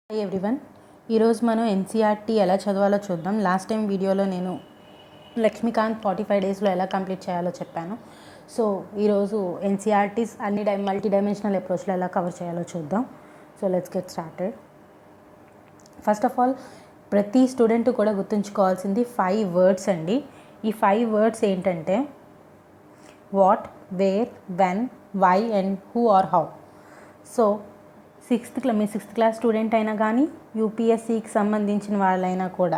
Hi everyone, ఈరోజు మనం NCERT ఎలా చదవాలో చూద్దాం. లాస్ట్ టైం వీడియోలో నేను లక్ష్మీకాంత్ 45 డేస్లో ఎలా కంప్లీట్ చేయాలో చెప్పాను. సో ఈరోజు ఎన్సీఆర్టీస్ అన్ని మల్టీ డైమెన్షనల్ అప్రోచ్లో ఎలా కవర్ చేయాలో చూద్దాం. So let's get started. First of all ప్రతి స్టూడెంట్ కూడా గుర్తుంచుకోవాల్సింది 5 వర్డ్స్ అండి. ఈ 5 వర్డ్స్ ఏంటంటే what, where, when, why and who or how. So మీ 6th క్లాస్ స్టూడెంట్ అయినా కానీ యూపీఎస్సికి సంబంధించిన వాళ్ళైనా కూడా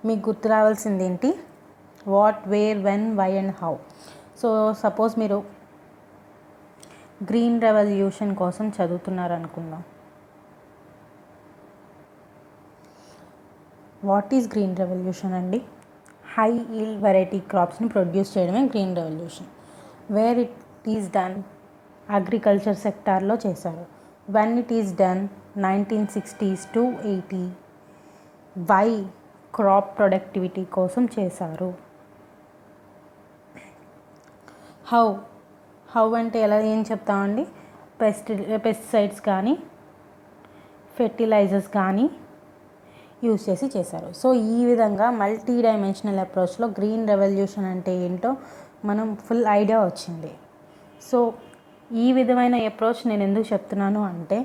మీకు గుర్తు రావాల్సింది ఏంటి? What, where, when, why and how. So suppose మీరు గ్రీన్ రెవల్యూషన్ కోసం చదువుతున్నారు అనుకుందాం. వాట్ ఈజ్ గ్రీన్ రెవల్యూషన్ అండి? హై ఈల్డ్ వెరైటీ క్రాప్స్ని ప్రొడ్యూస్ చేయడమే green revolution. Where it is done, agriculture సెక్టార్లో చేశారు. when it is done 1960s to 80. why crop productivity కోసం చేశారు. హౌ అంటే ఎలా ఏం చెప్తామండి? పెస్టిసైడ్స్ కానీ ఫెర్టిలైజర్స్ కానీ యూజ్ చేసి చేశారు. సో ఈ విధంగా మల్టీ డైమెన్షనల్ అప్రోచ్లో గ్రీన్ రెవల్యూషన్ అంటే ఏంటో మనం ఫుల్ ఐడియా వచ్చింది. సో ఈ విధమైన అప్రోచ్ నేను ఎందుకు చెప్తున్నాను అంటే,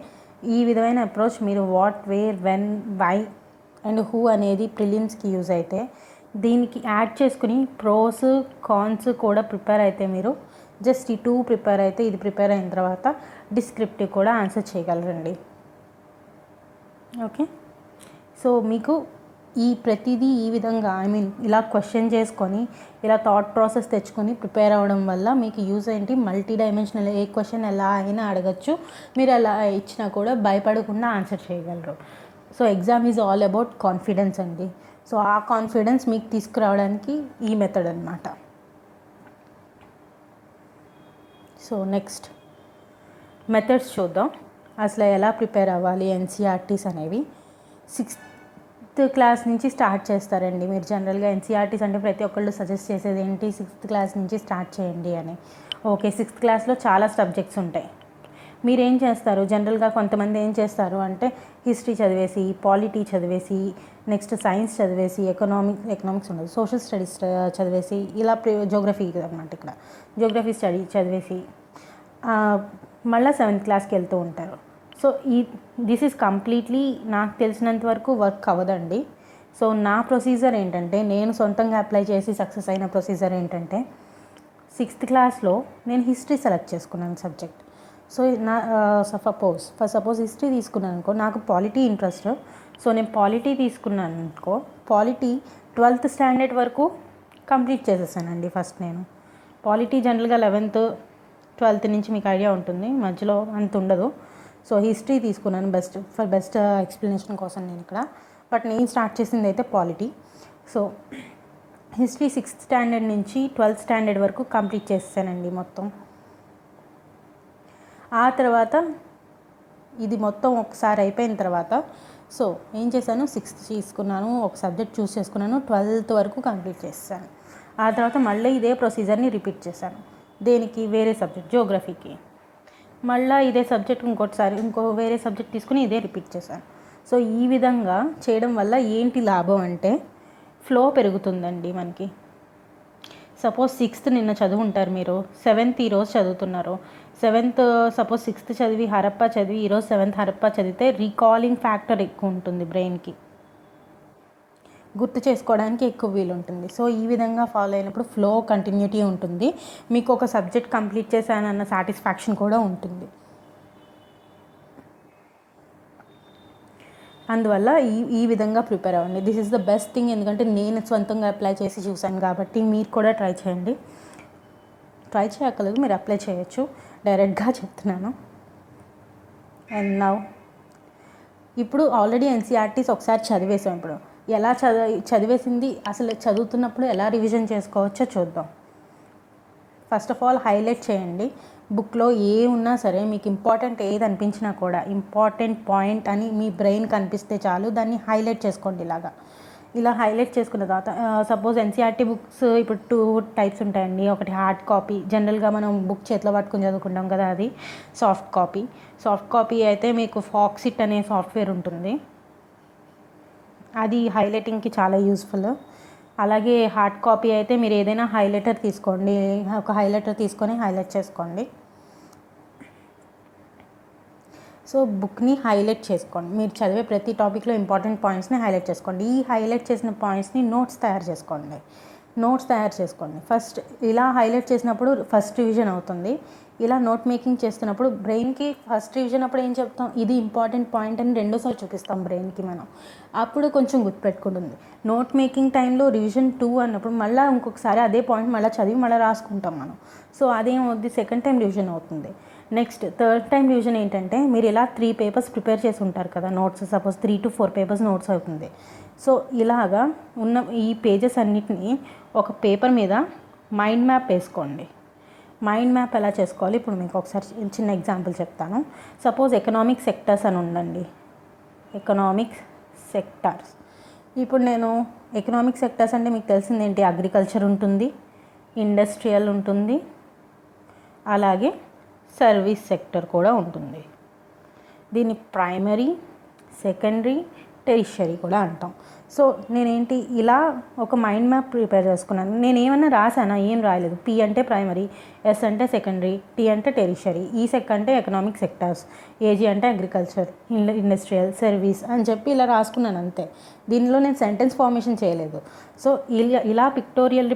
ఈ విధమైన అప్రోచ్ మీరు what, where, when, why and who అనేది ప్రిలిమ్స్కి యూజ్ అయితే, దీనికి యాడ్ చేసుకుని ప్రోస్ కాన్స్ కూడా ప్రిపేర్ అయితే మీరు జస్ట్ ఈ 2 ప్రిపేర్ అయితే ఇది ప్రిపేర్ అయిన తర్వాత డిస్క్రిప్టివ్ కూడా ఆన్సర్ చేయగలరండి. ఓకే, సో మీకు ఈ ప్రతిదీ ఈ విధంగా ఇలా క్వశ్చన్ చేసుకొని ఇలా థాట్ ప్రాసెస్ తెచ్చుకొని ప్రిపేర్ అవ్వడం వల్ల మీకు యూజ్ ఏంటి? మల్టీ డైమెన్షనల్ ఏ క్వశ్చన్ ఎలా అయినా అడగచ్చు. మీరు ఎలా ఇచ్చినా కూడా భయపడకుండా ఆన్సర్ చేయగలరు. So exam is all about confidence అండి. సో ఆ కాన్ఫిడెన్స్ మీకు తీసుకురావడానికి ఈ మెథడ్ అన్నమాట. సో నెక్స్ట్ మెథడ్స్ చూద్దాం. అసలు ఎలా ప్రిపేర్ అవ్వాలి ఎన్సీఆర్టీస్ అనేవి. 6th క్లాస్ నుంచి స్టార్ట్ చేస్తారండి. మీరు జనరల్గా ఎన్సీఆర్టీస్ అంటే ప్రతి ఒక్కళ్ళు సజెస్ట్ చేసేది ఏంటి? 6th క్లాస్ నుంచి స్టార్ట్ చేయండి అని. ఓకే, 6th క్లాస్లో చాలా సబ్జెక్ట్స్ ఉంటాయి. మీరు ఏం చేస్తారు? జనరల్గా కొంతమంది ఏం చేస్తారు అంటే హిస్టరీ చదివేసి, పాలిటీ చదివేసి, నెక్స్ట్ సైన్స్ చదివేసి, ఎకనామిక్స్ ఉండదు, సోషల్ స్టడీస్ చదివేసి, ఇలా జోగ్రఫీ అనమాట. ఇక్కడ జోగ్రఫీ స్టడీ చదివేసి మళ్ళీ 7th క్లాస్కి వెళ్తూ ఉంటారు. సో దిస్ ఈజ్ కంప్లీట్లీ నాకు తెలిసినంత వరకు వర్క్ అవ్వదండి. సో నా ప్రొసీజర్ ఏంటంటే, నేను సొంతంగా అప్లై చేసి సక్సెస్ అయిన ప్రొసీజర్ ఏంటంటే, 6th క్లాస్లో నేను హిస్టరీ సెలెక్ట్ చేసుకున్నాను సబ్జెక్ట్. సో నా సపోజ్ హిస్టరీ తీసుకున్నాను అనుకో, నాకు పాలిటీ ఇంట్రెస్ట్. సో నేను పాలిటీ తీసుకున్నాను అనుకో, పాలిటీ 12th స్టాండర్డ్ వరకు కంప్లీట్ చేసేసానండి. ఫస్ట్ నేను పాలిటీ జనరల్గా 11th 12th నుంచి మీకు ఐడియా ఉంటుంది, మధ్యలో అంత ఉండదు. సో హిస్టరీ తీసుకున్నాను బెస్ట్ ఎక్స్ప్లెనేషన్ కోసం నేను ఇక్కడ. బట్ నేను స్టార్ట్ చేసింది అయితే polity. So history 6th standard నుంచి 12th స్టాండర్డ్ వరకు కంప్లీట్ చేసేసానండి మొత్తం. ఆ తర్వాత ఇది మొత్తం ఒకసారి అయిపోయిన తర్వాత సో ఏం చేశాను, 6th తీసుకున్నాను, ఒక సబ్జెక్ట్ చూస్ చేసుకున్నాను, 12th వరకు కంప్లీట్ చేశాను. ఆ తర్వాత మళ్ళీ ఇదే ప్రొసీజర్ని రిపీట్ చేశాను. దేనికి? వేరే సబ్జెక్ట్ జోగ్రఫీకి. మళ్ళీ ఇదే సబ్జెక్ట్ ఇంకో వేరే సబ్జెక్ట్ తీసుకుని ఇదే రిపీట్ చేశాను. సో ఈ విధంగా చేయడం వల్ల ఏంటి లాభం అంటే, ఫ్లో పెరుగుతుందండి మనకి. సపోజ్ 6th నిన్న చదువుంటారు మీరు, 7th ఈరోజు చదువుతున్నారు. 7th సపోజ్ 6th చదివి హరప్పా చదివి ఈరోజు 7th హరప్పా చదివితే రీకాలింగ్ ఫ్యాక్టర్ ఎక్కువ ఉంటుంది, బ్రెయిన్కి గుర్తు చేసుకోవడానికి ఎక్కువ వీలు ఉంటుంది. సో ఈ విధంగా ఫాలో అయినప్పుడు ఫ్లో కంటిన్యూటీ ఉంటుంది, మీకు ఒక సబ్జెక్ట్ కంప్లీట్ చేశానన్న సాటిస్ఫాక్షన్ కూడా ఉంటుంది. అందువల్ల ఈ విధంగా ప్రిపేర్ అవ్వండి. This is the best thing. ఎందుకంటే నేను సొంతంగా అప్లై చేసి చూశాను కాబట్టి మీరు కూడా ట్రై చేయండి. ట్రై చేయక్కర్లేదు, మీరు అప్లై చేయొచ్చు, డైరెక్ట్గా చెప్తున్నాను. అండ్ నౌ ఇప్పుడు ఆల్రెడీ ఎన్సీఆర్టీస్ ఒకసారి చదివేసాం. ఇప్పుడు ఎలా చదివేసింది అసలు చదువుతున్నప్పుడు ఎలా రివిజన్ చేసుకోవచ్చో చూద్దాం. ఫస్ట్ ఆఫ్ ఆల్ హైలైట్ చేయండి. బుక్లో ఏ ఉన్నా సరే మీకు ఇంపార్టెంట్ ఏది అనిపించినా కూడా, ఇంపార్టెంట్ పాయింట్ అని మీ బ్రెయిన్ కనిపిస్తే చాలు, దాన్ని హైలైట్ చేసుకోండి. ఇలా హైలైట్ చేసుకున్న తర్వాత సపోజ్ ఎన్సీఆర్టీ బుక్స్ ఇప్పుడు 2 టైప్స్ ఉంటాయండి. ఒకటి హార్డ్ కాపీ, జనరల్గా మనం బుక్ చేతిలో పట్టుకుని చదువుకుంటాం కదా, అది సాఫ్ట్ కాపీ అయితే మీకు ఫాక్సిట్ అనే సాఫ్ట్వేర్ ఉంటుంది. అది హైలైటింగ్కి చాలా యూస్ఫుల్. అలాగే హార్డ్ కాపీ అయితే మీరు ఏదైనా హైలైటర్ తీసుకోండి, ఒక హైలైటర్ తీసుకొని హైలైట్ చేసుకోండి. సో బుక్ని హైలైట్ చేసుకోండి, మీరు చదివే ప్రతి టాపిక్లో ఇంపార్టెంట్ పాయింట్స్ని హైలైట్ చేసుకోండి. ఈ హైలైట్ చేసిన పాయింట్స్ని నోట్స్ తయారు చేసుకోండి. ఫస్ట్ ఇలా హైలైట్ చేసినప్పుడు ఫస్ట్ రివిజన్ అవుతుంది. ఇలా నోట్ మేకింగ్ చేస్తున్నప్పుడు బ్రెయిన్కి ఫస్ట్ రివిజన్ అప్పుడు ఏం చెప్తాం, ఇది ఇంపార్టెంట్ పాయింట్ అని రెండోసారి చూపిస్తాం బ్రెయిన్కి మనం, అప్పుడు కొంచెం గుర్తుపెట్టుకుంటుంది. నోట్ మేకింగ్ టైంలో రివిజన్ 2 అన్నప్పుడు మళ్ళీ ఇంకొకసారి అదే పాయింట్ మళ్ళీ చదివి మళ్ళీ రాసుకుంటాం మనం. సో అదేమవుద్ది, సెకండ్ టైం రివిజన్ అవుతుంది. నెక్స్ట్ థర్డ్ టైం రివిజన్ ఏంటంటే, మీరు ఇలా 3 పేపర్స్ ప్రిపేర్ చేసి ఉంటారు కదా notes, suppose 3 to 4 papers notes అవుతుంది. సో ఇలాగా ఉన్న ఈ పేజెస్ అన్నిటినీ ఒక పేపర్ మీద మైండ్ మ్యాప్ వేసుకోండి. మైండ్ మ్యాప్ ఎలా చేసుకోవాలి ఇప్పుడు మీకు ఒకసారి చిన్న ఎగ్జాంపుల్ చెప్తాను. సపోజ్ ఎకనామిక్ సెక్టర్స్ అని ఉండండి, ఎకనామిక్ సెక్టార్స్. ఇప్పుడు నేను ఎకనామిక్ సెక్టర్స్ అంటే మీకు తెలిసింది ఏంటి, అగ్రికల్చర్ ఉంటుంది, ఇండస్ట్రియల్ ఉంటుంది, అలాగే సర్వీస్ సెక్టర్ కూడా ఉంటుంది. దీన్ని ప్రైమరీ, సెకండరీ, టెరిషరీ కూడా అంటాం. సో నేనేంటి ఇలా ఒక మైండ్ మ్యాప్ ప్రిపేర్ చేసుకున్నాను. నేను ఏమన్నా రాసానా, ఏం రాయలేదు. పి అంటే ప్రైమరీ, ఎస్ అంటే సెకండరీ, టీ అంటే టెరిషరీ, ఈసెక్ అంటే ఎకనామిక్ సెక్టార్స్, ఏజీ అంటే అగ్రికల్చర్, ఇండస్ట్రియల్, సర్వీస్ అని చెప్పి ఇలా రాసుకున్నాను అంతే. దీనిలో నేను సెంటెన్స్ ఫార్మేషన్ చేయలేదు. సో ఇలా పిక్టోరియల్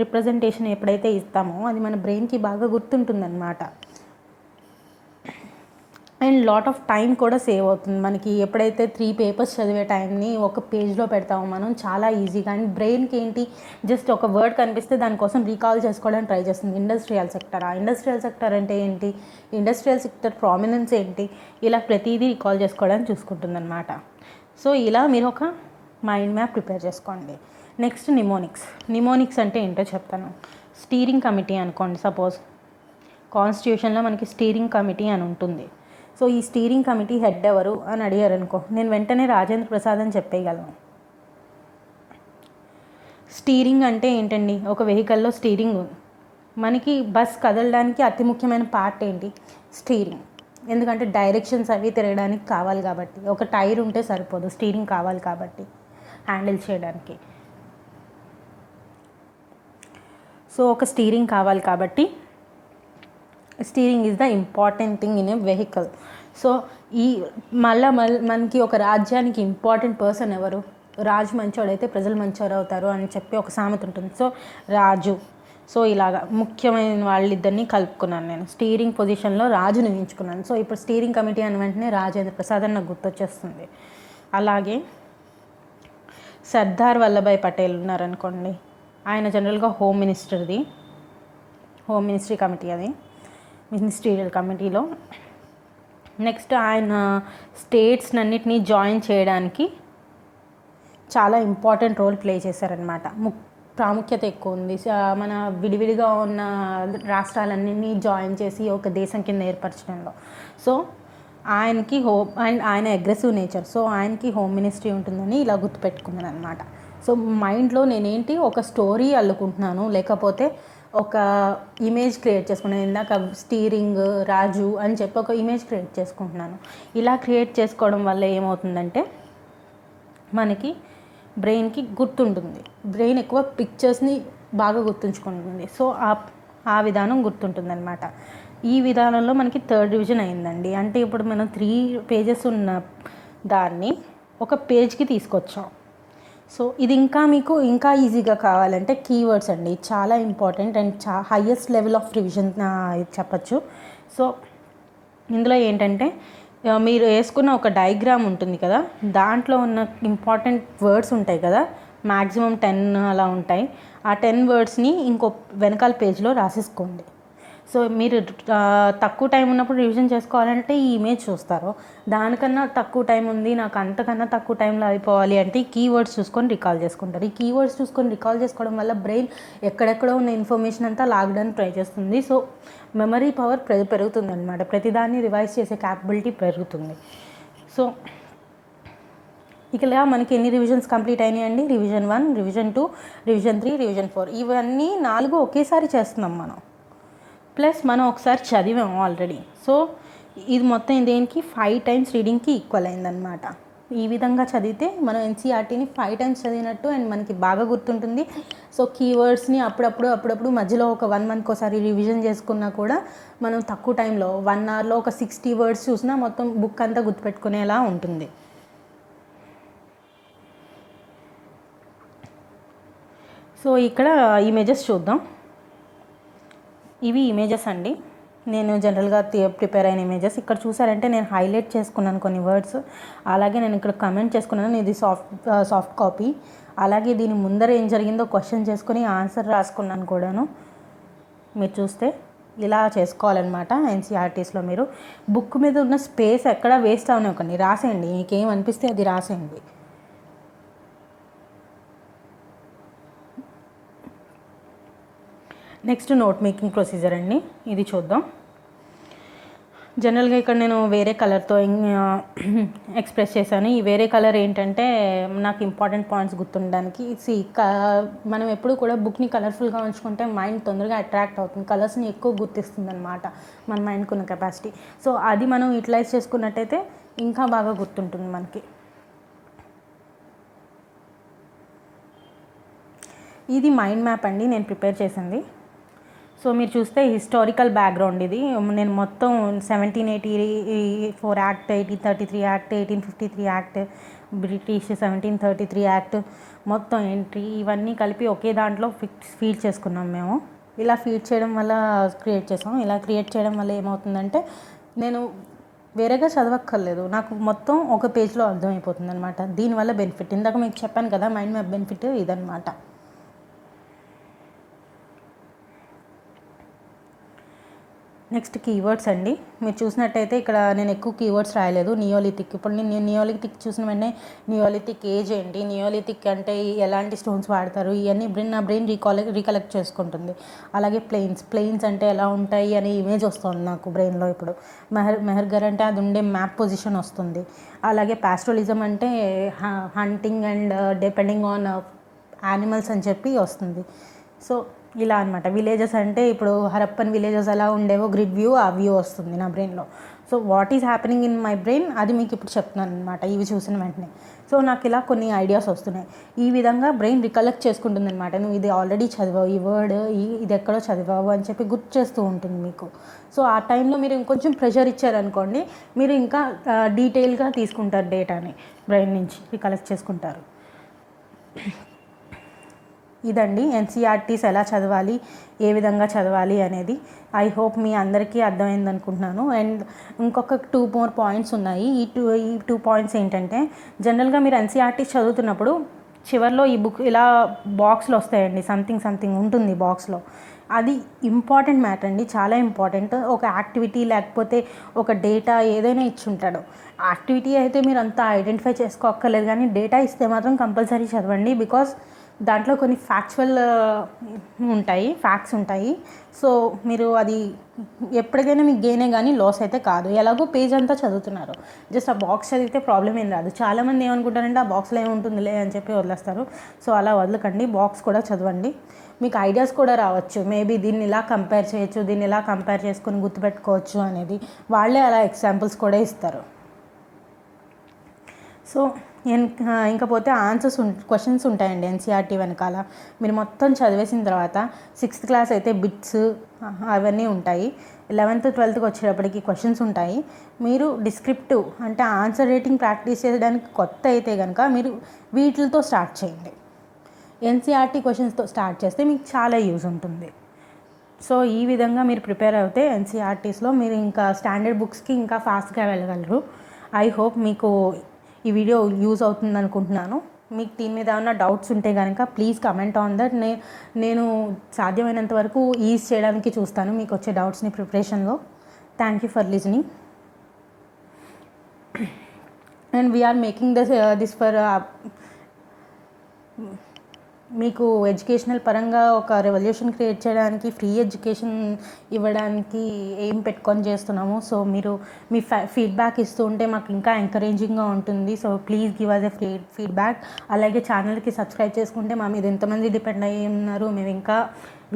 రిప్రజెంటేషన్ ఎప్పుడైతే ఇస్తామో అది మన బ్రెయిన్కి బాగా గుర్తుంటుందన్నమాట. అండ్ లాట్ ఆఫ్ టైం కూడా సేవ్ అవుతుంది మనకి. ఎప్పుడైతే 3 పేపర్స్ చదివే టైంని ఒక పేజ్లో పెడతామో మనం చాలా ఈజీగా. అండ్ బ్రెయిన్కి ఏంటి, జస్ట్ ఒక వర్డ్ కనిపిస్తే దానికోసం రీకాల్ చేసుకోవడానికి ట్రై చేస్తుంది. ఇండస్ట్రియల్ సెక్టర్, ఆ ఇండస్ట్రియల్ సెక్టర్ అంటే ఏంటి, ఇండస్ట్రియల్ సెక్టర్ ప్రామినెన్స్ ఏంటి, ఇలా ప్రతిదీ రీకాల్ చేసుకోవడానికి చూసుకుంటుంది అనమాట. సో ఇలా మీరు ఒక మైండ్ మ్యాప్ ప్రిపేర్ చేసుకోండి. నెక్స్ట్ నిమోనిక్స్ అంటే ఏంటో చెప్తాను. స్టీరింగ్ కమిటీ అనుకోండి, సపోజ్ కాన్స్టిట్యూషన్లో మనకి స్టీరింగ్ కమిటీ అని ఉంటుంది. సో ఈ స్టీరింగ్ కమిటీ హెడ్ ఎవరు అని అడిగారు అనుకో, నేను వెంటనే రాజేంద్ర ప్రసాద్ అని చెప్పేయగలను. స్టీరింగ్ అంటే ఏంటండి, ఒక వెహికల్లో స్టీరింగ్ మనకి బస్ కదలడానికి అతి ముఖ్యమైన పార్ట్ ఏంటి, స్టీరింగ్. ఎందుకంటే డైరెక్షన్స్ అవి తిరగడానికి కావాలి కాబట్టి, ఒక టైర్ ఉంటే సరిపోదు, స్టీరింగ్ కావాలి కాబట్టి హ్యాండిల్ చేయడానికి. సో ఒక స్టీరింగ్ కావాలి కాబట్టి steering is the important thing in a vehicle. So ఈ మనకి ఒక రాజ్యానికి ఇంపార్టెంట్ పర్సన్ ఎవరు, రాజు మంచోడైతే ప్రజలు మంచోరు అవుతారు అని చెప్పి ఒక సామెత ఉంటుంది. సో రాజు. సో ఇలాగా ముఖ్యమైన వాళ్ళిద్దరిని కలుపుకున్నాను నేను, స్టీరింగ్ పొజిషన్లో రాజుని ఎంచుకున్నాను. సో ఇప్పుడు స్టీరింగ్ కమిటీ అని వెంటనే రాజేంద్ర ప్రసాద్ అని నాకు గుర్తొచ్చేస్తుంది. అలాగే సర్దార్ వల్లభాయ్ పటేల్ ఉన్నారనుకోండి, ఆయన జనరల్గా హోమ్ మినిస్ట్రీ కమిటీ, అది మినిస్ట్రియల్ కమిటీలో. నెక్స్ట్ ఆయన స్టేట్స్ అన్నిటినీ జాయిన్ చేయడానికి చాలా ఇంపార్టెంట్ రోల్ ప్లే చేశారనమాట. ప్రాముఖ్యత ఎక్కువ ఉంది. మన విడివిడిగా ఉన్న రాష్ట్రాలన్నింటినీ జాయిన్ చేసి ఒక దేశం కింద ఏర్పరచడంలో. సో ఆయనకి ఆయన అగ్రెసివ్ నేచర్, సో ఆయనకి హోమ్ మినిస్ట్రీ ఉంటుందని ఇలా గుర్తుపెట్టుకున్నాను అనమాట. సో మైండ్లో నేనేంటి ఒక స్టోరీ అల్లుకుంటున్నాను, లేకపోతే ఒక ఇమేజ్ క్రియేట్ చేసుకున్నాను. ఇందాక స్టీరింగ్, రాజు అని చెప్పి ఒక ఇమేజ్ క్రియేట్ చేసుకుంటున్నాను. ఇలా క్రియేట్ చేసుకోవడం వల్ల ఏమవుతుందంటే మనకి బ్రెయిన్కి గుర్తుంటుంది. బ్రెయిన్ ఎక్కువ పిక్చర్స్ని బాగా గుర్తుంచుకుంటుంది. సో ఆ విధానం గుర్తుంటుందన్నమాట. ఈ విధానంలో మనకి 3rd రివిజన్ అయిందండి. అంటే ఇప్పుడు మనం 3 పేజెస్ ఉన్న దాన్ని ఒక పేజ్కి తీసుకొచ్చాం. సో ఇది మీకు ఇంకా ఈజీగా కావాలంటే కీవర్డ్స్ అండి చాలా important and highest level of revision చెప్పచ్చు. సో ఇందులో ఏంటంటే మీరు వేసుకున్న ఒక డయాగ్రామ్ ఉంటుంది కదా, దాంట్లో ఉన్న ఇంపార్టెంట్ వర్డ్స్ ఉంటాయి కదా, మ్యాక్సిమం 10 అలా ఉంటాయి. ఆ 10 వర్డ్స్ని ఇంకో వెనకాల పేజ్లో రాసేసుకోండి. సో మీరు తక్కువ టైం ఉన్నప్పుడు రివిజన్ చేసుకోవాలంటే ఈ ఇమేజ్ చూస్తారు. దానికన్నా తక్కువ టైం ఉంది, నాకు అంతకన్నా తక్కువ టైంలో అయిపోవాలి అంటే ఈ కీవర్డ్స్ చూసుకొని రికాల్ చేసుకుంటారు. ఈ కీవర్డ్స్ చూసుకొని రికాల్ చేసుకోవడం వల్ల బ్రెయిన్ ఎక్కడెక్కడో ఉన్న ఇన్ఫర్మేషన్ అంతా లాగడానికి ట్రై చేస్తుంది. సో మెమరీ పవర్ పెరుగుతుంది అనమాట. ప్రతిదాన్ని రివైజ్ చేసే క్యాపబిలిటీ పెరుగుతుంది. సో ఇలా మనకి ఎన్ని రివిజన్స్ కంప్లీట్ అయినాయండి, రివిజన్ 1, రివిజన్ 2, రివిజన్ 3, రివిజన్ 4, ఇవన్నీ 4 ఒకేసారి చేస్తున్నాం మనం. ప్లస్ మనం ఒకసారి చదివాము ఆల్రెడీ. సో ఇది మొత్తం దేనికి 5 times రీడింగ్కి ఈక్వల్ అయిందనమాట. ఈ విధంగా చదివితే మనం ఎన్సీఆర్టీని 5 టైమ్స్ చదివినట్టు అండ్ మనకి బాగా గుర్తుంటుంది. సో కీవర్డ్స్ని అప్పుడప్పుడు మధ్యలో ఒక 1 మంత్కి ఒకసారి రివిజన్ చేసుకున్నా కూడా మనం తక్కువ టైంలో 1 అవర్లో ఒక 60 వర్డ్స్ చూసినా మొత్తం బుక్ అంతా గుర్తుపెట్టుకునేలా ఉంటుంది. సో ఇక్కడ ఇమేజెస్ చూద్దాం. ఇవి ఇమేజెస్ అండి, నేను జనరల్గా ప్రిపేర్ అయిన ఇమేజెస్. ఇక్కడ చూసారంటే నేను హైలైట్ చేసుకున్నాను కొన్ని వర్డ్స్, అలాగే నేను ఇక్కడ కమెంట్ చేసుకున్నాను. ఇది సాఫ్ట్ కాపీ. అలాగే దీని ముందర ఏం జరిగిందో క్వశ్చన్ చేసుకుని ఆన్సర్ రాసుకున్నాను కూడాను. మీరు చూస్తే ఇలా చేసుకోవాలన్నమాట. ఎన్సీఆర్టీస్లో మీరు బుక్ మీద ఉన్న స్పేస్ ఎక్కడా వేస్ట్ అవనివ్వకండి, రాసేయండి. మీకేం అనిపిస్తే అది రాసేయండి. నెక్స్ట్ నోట్ మేకింగ్ ప్రొసీజర్ అండి, ఇది చూద్దాం. జనరల్గా ఇక్కడ నేను వేరే కలర్తో ఎక్స్ప్రెస్ చేశాను. ఈ వేరే కలర్ ఏంటంటే నాకు ఇంపార్టెంట్ పాయింట్స్ గుర్తుండడానికి. మనం ఎప్పుడు కూడా బుక్ని కలర్ఫుల్గా ఉంచుకుంటే మైండ్ తొందరగా అట్రాక్ట్ అవుతుంది, కలర్స్ని ఎక్కువ గుర్తిస్తుంది అనమాట మన మైండ్కి ఉన్న కెపాసిటీ. సో అది మనం యూటిలైజ్ చేసుకున్నట్టయితే ఇంకా బాగా గుర్తుంటుంది మనకి. ఇది మైండ్ మ్యాప్ అండి నేను ప్రిపేర్ చేసింది. సో మీరు చూస్తే హిస్టారికల్ బ్యాక్గ్రౌండ్ ఇది. నేను మొత్తం 1784 act, 1833 act, 1853 act, British 1733 act మొత్తం ఎంట్రీ ఇవన్నీ కలిపి ఒకే దాంట్లో ఫీడ్ చేసుకున్నాం మేము. ఇలా ఫీడ్ చేయడం వల్ల క్రియేట్ చేసాం. ఇలా క్రియేట్ చేయడం వల్ల ఏమవుతుందంటే నేను వేరేగా చదవక్కర్లేదు, నాకు మొత్తం ఒక పేజ్లో అర్థమైపోతుంది అనమాట. దీనివల్ల బెనిఫిట్ ఇందాక మీకు చెప్పాను కదా, మైండ్ మ్యాప్ బెనిఫిట్ ఇదనమాట. నెక్స్ట్ కీవర్డ్స్ అండి. మీరు చూసినట్టయితే ఇక్కడ నేను ఎక్కువ కీవర్డ్స్ రాయలేదు. నియోలిథిక్, ఇప్పుడు నేను నియోలిథిక్ చూసిన వెంటనే నియోలిథిక్ ఏజ్ ఏంటి, నియోలిథిక్ అంటే ఎలాంటి స్టోన్స్ వాడతారు, ఇవన్నీ నా బ్రెయిన్ రీకలెక్ట్ చేసుకుంటుంది. అలాగే ప్లెయిన్స్ అంటే ఎలా ఉంటాయి అనే ఇమేజ్ వస్తుంది నాకు బ్రెయిన్లో. ఇప్పుడు మెహర్గర్ అంటే అది ఉండే మ్యాప్ పొజిషన్ వస్తుంది. అలాగే పాస్టోలిజం అంటే hunting and depending on animals అని చెప్పి వస్తుంది. సో ఇలా అనమాట. విలేజెస్ అంటే ఇప్పుడు హరప్పన్ విలేజెస్ ఎలా ఉండేవో గ్రిడ్ వ్యూ, ఆ వ్యూ వస్తుంది నా బ్రెయిన్లో. So what is happening in my brain అది మీకు ఇప్పుడు చెప్తున్నాను అనమాట ఇవి చూసిన వెంటనే. సో నాకు ఇలా కొన్ని ఐడియాస్ వస్తున్నాయి. ఈ విధంగా బ్రెయిన్ రికలెక్ట్ చేసుకుంటుంది అనమాట. నువ్వు ఇది ఆల్రెడీ చదివావు, ఈ వర్డ్ ఇది ఎక్కడో చదివావు అని చెప్పి గుర్తు చేస్తూ ఉంటుంది మీకు. సో ఆ టైంలో మీరు ఇంకొంచెం ప్రెషర్ ఇచ్చారనుకోండి, మీరు ఇంకా డీటెయిల్గా తీసుకుంటారు డేటాని, బ్రెయిన్ నుంచి రికలెక్ట్ చేసుకుంటారు. ఇదండి ఎన్సీఆర్టీస్ ఎలా చదవాలి, ఏ విధంగా చదవాలి అనేది. ఐ హోప్ మీ అందరికీ అర్థమైంది అనుకుంటున్నాను. అండ్ ఇంకొక 2 more పాయింట్స్ ఉన్నాయి. ఈ టూ పాయింట్స్ ఏంటంటే, జనరల్గా మీరు ఎన్సీఆర్టీస్ చదువుతున్నప్పుడు చివరిలో ఈ బుక్ ఇలా బాక్స్లో వస్తాయండి, సంథింగ్ ఉంటుంది బాక్స్లో. అది ఇంపార్టెంట్ మ్యాటర్ అండి, చాలా ఇంపార్టెంట్. ఒక యాక్టివిటీ లేకపోతే ఒక డేటా ఏదైనా ఇచ్చుంటాడు. యాక్టివిటీ అయితే మీరు అంతా ఐడెంటిఫై చేసుకోక్కర్లేదు, కానీ డేటా ఇస్తే మాత్రం కంపల్సరీ చదవండి. బికాస్ దాంట్లో కొన్ని ఫ్యాక్ట్స్ ఉంటాయి. సో మీరు అది ఎప్పటికైనా మీకు గెయినే కానీ లాస్ అయితే కాదు. ఎలాగో పేజ్ అంతా చదువుతున్నారు, జస్ట్ ఆ బాక్స్ చదివితే ప్రాబ్లం ఏం రాదు. చాలామంది ఏమనుకుంటారంటే ఆ బాక్స్లో ఏముంటుందిలే అని చెప్పి వదిలేస్తారు. సో అలా వదలకండి, బాక్స్ కూడా చదవండి. మీకు ఐడియాస్ కూడా రావచ్చు, మేబీ దీన్ని ఇలా కంపేర్ చేయొచ్చు, దీన్ని ఇలా కంపేర్ చేసుకొని గుర్తుపెట్టుకోవచ్చు అనేది. వాళ్ళే అలా ఎగ్జాంపుల్స్ కూడా ఇస్తారు. సో ఇంకపోతే క్వశ్చన్స్ ఉంటాయండి ఎన్సీఆర్టీ వెనకాల. మీరు మొత్తం చదివేసిన తర్వాత 6th క్లాస్ అయితే బిట్స్ అవన్నీ ఉంటాయి. 11th 12th వచ్చేటప్పటికి క్వశ్చన్స్ ఉంటాయి. మీరు డిస్క్రిప్టివ్ అంటే ఆన్సర్ రేటింగ్ ప్రాక్టీస్ చేయడానికి కొత్త అయితే కనుక మీరు వీటితో స్టార్ట్ చేయండి. ఎన్సీఆర్టీ క్వశ్చన్స్తో స్టార్ట్ చేస్తే మీకు చాలా యూజ్ ఉంటుంది. సో ఈ విధంగా మీరు ప్రిపేర్ అవుతే ఎన్సీఆర్టీస్లో మీరు ఇంకా స్టాండర్డ్ బుక్స్కి ఇంకా ఫాస్ట్గా వెళ్ళగలరు. ఐ హోప్ మీకు ఈ వీడియో యూజ్ అవుతుంది అనుకుంటున్నాను. మీకు దీని మీద ఏమైనా డౌట్స్ ఉంటే కనుక ప్లీజ్ కమెంట్ ఆన్ దట్. నేను సాధ్యమైనంత వరకు ఈజ్ చేయడానికి చూస్తాను మీకు వచ్చే డౌట్స్ని ప్రిపరేషన్లో. Thank you for listening. And we're making this for మీకు ఎడ్యుకేషనల్ పరంగా ఒక రెవల్యూషన్ క్రియేట్ చేయడానికి, ఫ్రీ ఎడ్యుకేషన్ ఇవ్వడానికి ఏం పెట్టుకొని చేస్తున్నాము. సో మీరు మీ ఫీడ్బ్యాక్ ఇస్తూ ఉంటే మాకు ఇంకా ఎంకరేజింగ్గా ఉంటుంది. So please give us a feedback. అలాగే ఛానల్కి సబ్స్క్రైబ్ చేసుకుంటే మా మీద ఎంతమంది డిపెండ్ అయ్యి ఉన్నారు, మేము ఇంకా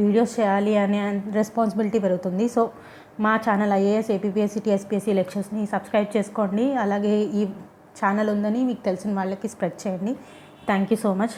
వీడియోస్ చేయాలి అనే రెస్పాన్సిబిలిటీ పెరుగుతుంది. సో మా ఛానల్ ఐఏఎస్, ఏపీపీఎస్సీ, టీఎస్పీఎస్సీ లెక్చర్స్ని సబ్స్క్రైబ్ చేసుకోండి. అలాగే ఈ ఛానల్ ఉందని మీకు తెలిసిన వాళ్ళకి స్ప్రెడ్ చేయండి. Thank you so much.